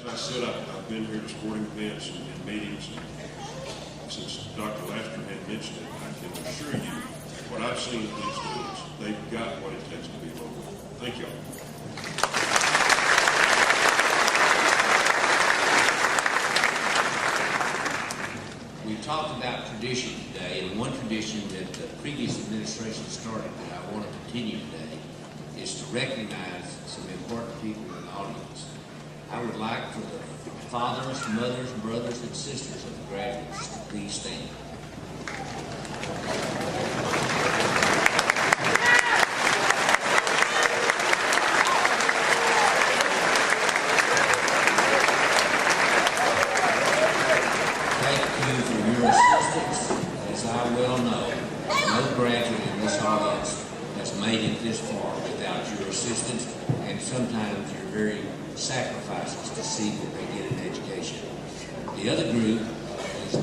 I said, I've been here to sporting events and meetings, and since Dr. Laster had mentioned it, I can assure you, what I've seen at these students, they've got what it takes to be local. Thank y'all. We talked about tradition today, and one tradition that the previous administration started that I want to continue today is to recognize some important people in the audience. I would like for the fathers, mothers, brothers, and sisters of the graduates to please stand. Thank you for your assistance. As I well know, no graduate in this audience has made it this far without your assistance and sometimes your very sacrifices to see that they get an education. The other group is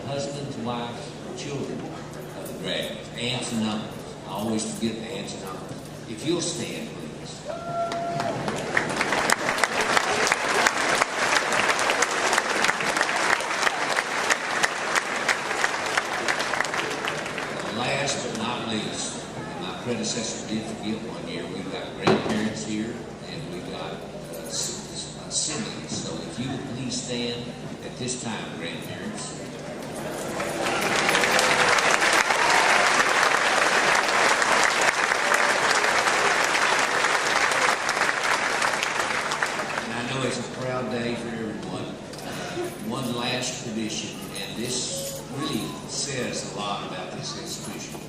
husbands, wives, children of the graduates, aunts and uncles. I always forget the aunts and uncles. If you'll stand, please. Last but not least, and my predecessor did forget one year, we've got grandparents here and we've got siblings. So if you would please stand at this time, grandparents. And I know it's a proud day for everyone. One last tradition, and this really says a lot about this institution.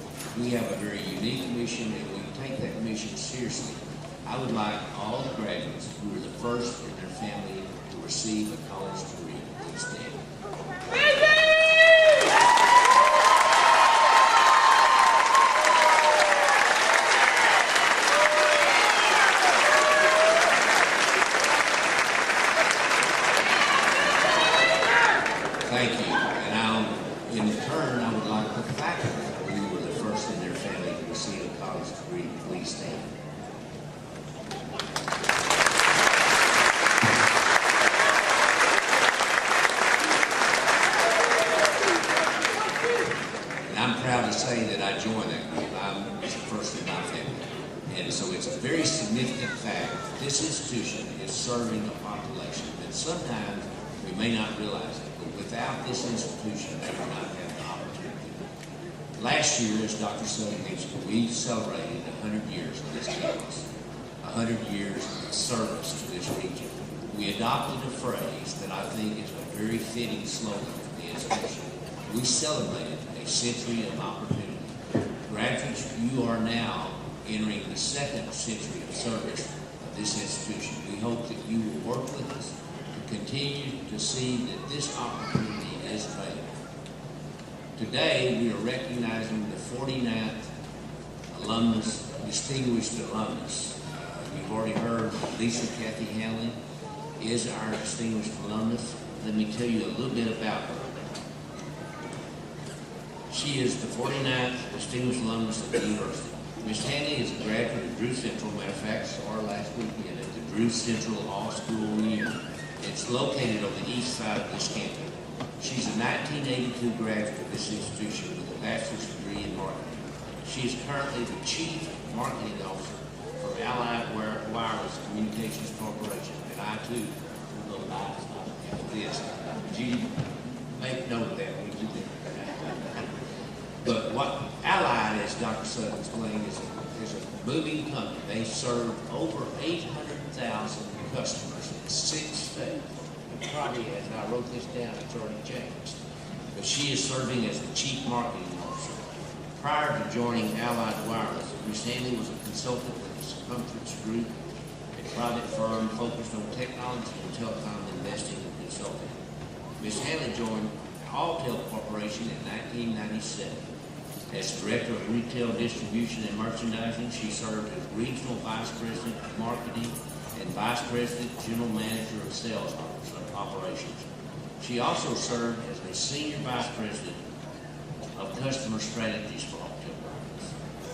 We have a very unique mission, and we take that mission seriously. I would like all the graduates who are the first in their family to receive a college degree. Please stand. Thank you. And in turn, I would like the faculty who were the first in their family to receive a college degree. Please stand. I'm proud to say that I joined that group. I was the first in my family. And so it's a very significant fact that this institution is serving a population that sometimes we may not realize it, but without this institution, they would not have the opportunity. Last year, as Dr. Sully mentioned, we celebrated 100 years of this campus, 100 years of service to this region. We adopted a phrase that I think is a very fitting slogan for the institution. We celebrated a century of opportunity. Graduates, you are now entering the second century of service of this institution. We hope that you will work with us to continue to see that this opportunity is available. Today, we are recognizing the 49th alumnus, distinguished alumnus. You've already heard Lisa Kathy Hanley is our distinguished alumnus. Let me tell you a little bit about her. She is the 49th Distinguished Alumnus of the University. Ms. Hanley is a graduate of Drew Central. Matter of fact, saw her last weekend at the Drew Central All-School Reunion. It's located on the east side of this campus. She's a 1982 graduate of this institution with a bachelor's degree in marketing. She is currently the Chief Marketing Officer for Allied Wireless Communications Corporation. And I, too, will go live after this. Judy, make note of that when you do that. But what Allied, as Dr. Sutton explained, is a booming company. They serve over 800,000 customers in 6 states. And probably, as I wrote this down, it's already changed. But she is serving as the Chief Marketing Officer. Prior to joining Allied Wireless, Ms. Hanley was a consultant with the Circumference Group, a private firm focused on technology and telecom investing and consulting. Ms. Hanley joined Alltel Corporation in 1997. As Director of Retail Distribution and Merchandising, she served as Regional Vice President of Marketing and Vice President General Manager of Sales Operations. She also served as a Senior Vice President of Customer Strategies for Alltel,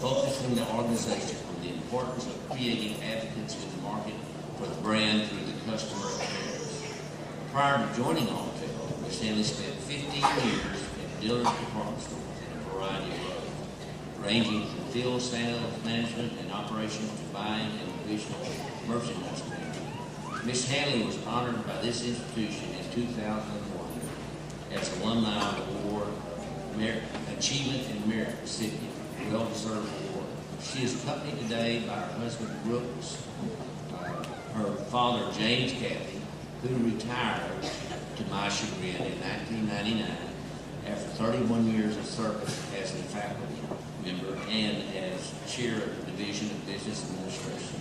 focusing the organization on the importance of creating advocates in the market for the brand through the customer experience. Prior to joining Altel, Ms. Hanley spent 15 years in Dillard's department stores in a variety of roles, ranging from field sales management and operations to buying and divisional merchandise management. Ms. Hanley was honored by this institution in 2001 as Alumni Award Achievement and Merit recipient, well-deserved award. She is accompanied today by her husband Brooks, her father James Cathy, who retired, to my chagrin, in 1999 after 31 years of service as a faculty member and as chair of the Division of Business Administration.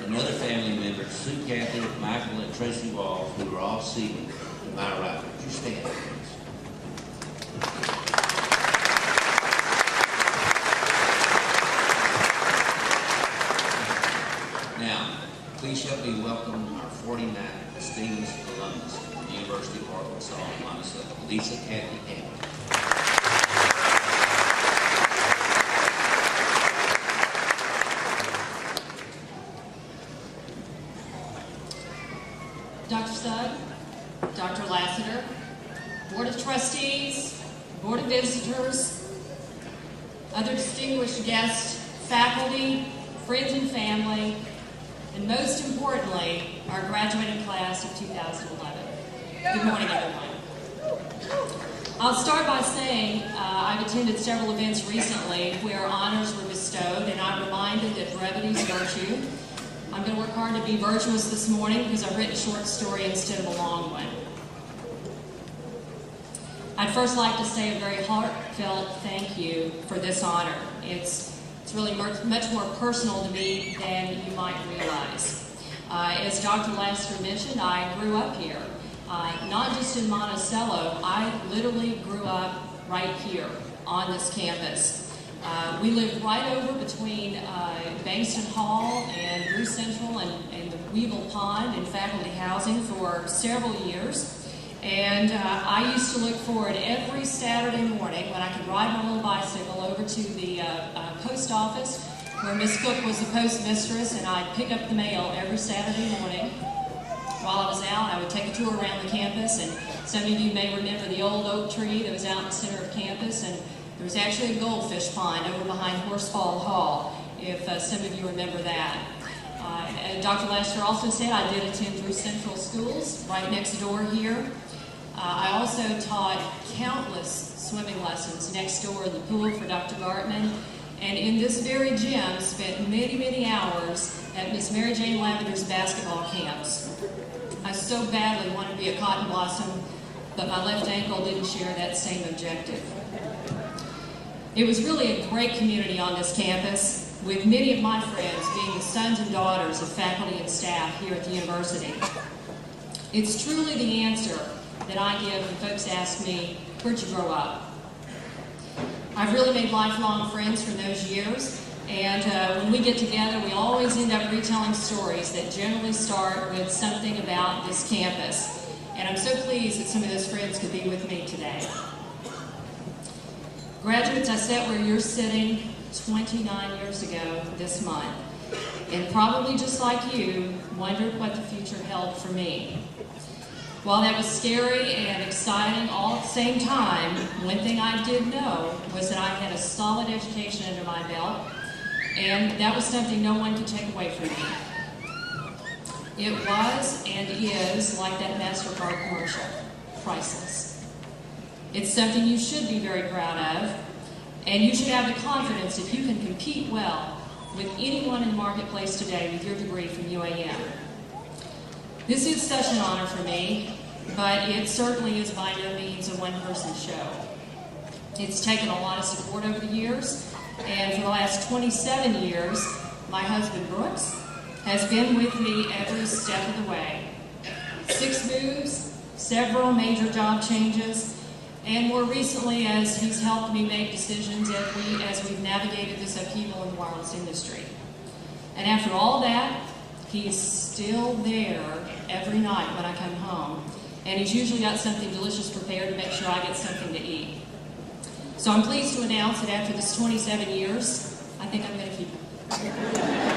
And other family members, Sue Cathy, Michael, and Tracy Walls, who are all seated to my right. Would you stand, please? Now, please help me welcome our 49th distinguished alumnus from the University of Arkansas, Monticello, Lisa Cathy Hanley. Dr. Sugg, Dr. Lassiter, Board of Trustees, Board of Visitors, other distinguished guests, faculty, friends and family, and most importantly, our graduating class of 2011. Good morning, everyone. I'll start by saying I've attended several events recently where honors were bestowed, and I'm reminded that brevity is virtue. I'm going to work hard to be virtuous this morning because I've written a short story instead of a long one. I'd first like to say a very heartfelt thank you for this honor. It's really much more personal to me than you might realize. As Dr. Lassiter mentioned, I grew up here. Not just in Monticello, I literally grew up right here on this campus. We lived right over between Bankston Hall and Drew Central and the Weevil Pond in faculty housing for several years. And I used to look forward every Saturday morning when I could ride my little bicycle over to the post office where Miss Cook was the postmistress, and I'd pick up the mail every Saturday morning. While I was out, I would take a tour around the campus, and some of you may remember the old oak tree that was out in the center of campus, and there was actually a goldfish pond over behind Horsefall Hall, if some of you remember that. Dr. Lassiter also said I did attend Drew Central schools right next door here. I also taught countless swimming lessons next door in the pool for Dr. Gartman, and in this very gym spent many, many hours at Miss Mary Jane Lavender's basketball camps. I so badly wanted to be a cotton blossom, but my left ankle didn't share that same objective. It was really a great community on this campus, with many of my friends being the sons and daughters of faculty and staff here at the university. It's truly the answer that I give when folks ask me, where'd you grow up? I've really made lifelong friends from those years, and when we get together, we always end up retelling stories that generally start with something about this campus. And I'm so pleased that some of those friends could be with me today. Graduates, I sat where you're sitting 29 years ago this month, and probably just like you, wondered what the future held for me. While that was scary and exciting all at the same time, one thing I did know was that I had a solid education under my belt, and that was something no one could take away from me. It was and is, like that MasterCard commercial, priceless. It's something you should be very proud of, and you should have the confidence that you can compete well with anyone in the marketplace today with your degree from UAM. This is such an honor for me, but it certainly is by no means a one-person show. It's taken a lot of support over the years, and for the last 27 years, my husband Brooks has been with me every step of the way. 6 moves, several major job changes, and more recently as he's helped me make decisions as we've navigated this upheaval in the wireless industry. And after all that, he's still there every night when I come home, and he's usually got something delicious prepared to make sure I get something to eat. So I'm pleased to announce that after this 27 years, I think I'm going to keep him.